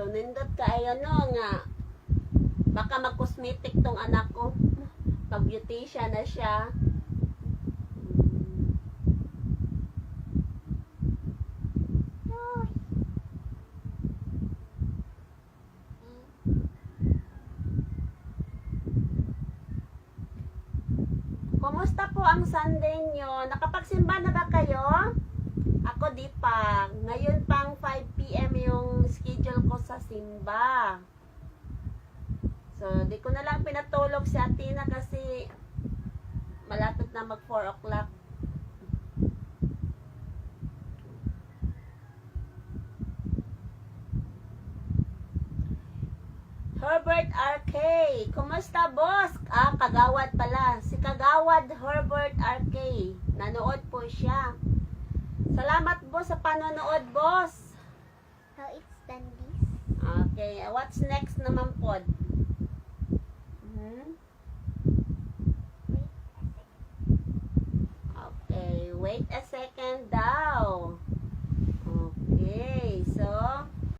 nindot ka ay ano nga. Baka mag-cosmetic tong anak ko. Pag-beautician na siya. Kumusta po ang Sunday nyo? Nakapagsimba na ba kayo? Ako di pa. Ngayon pang 5 PM yung schedule ko sa simba. So, di ko na lang pinatulog si Atina kasi malapit na mag 4 o'clock. Herbert RK. Kumusta, boss? Kagawad pala. Si Kagawad Herbert RK. Nanood po siya. Salamat, boss, sa panonood, boss. How it's done this? Okay. What's next naman po? Okay. Wait a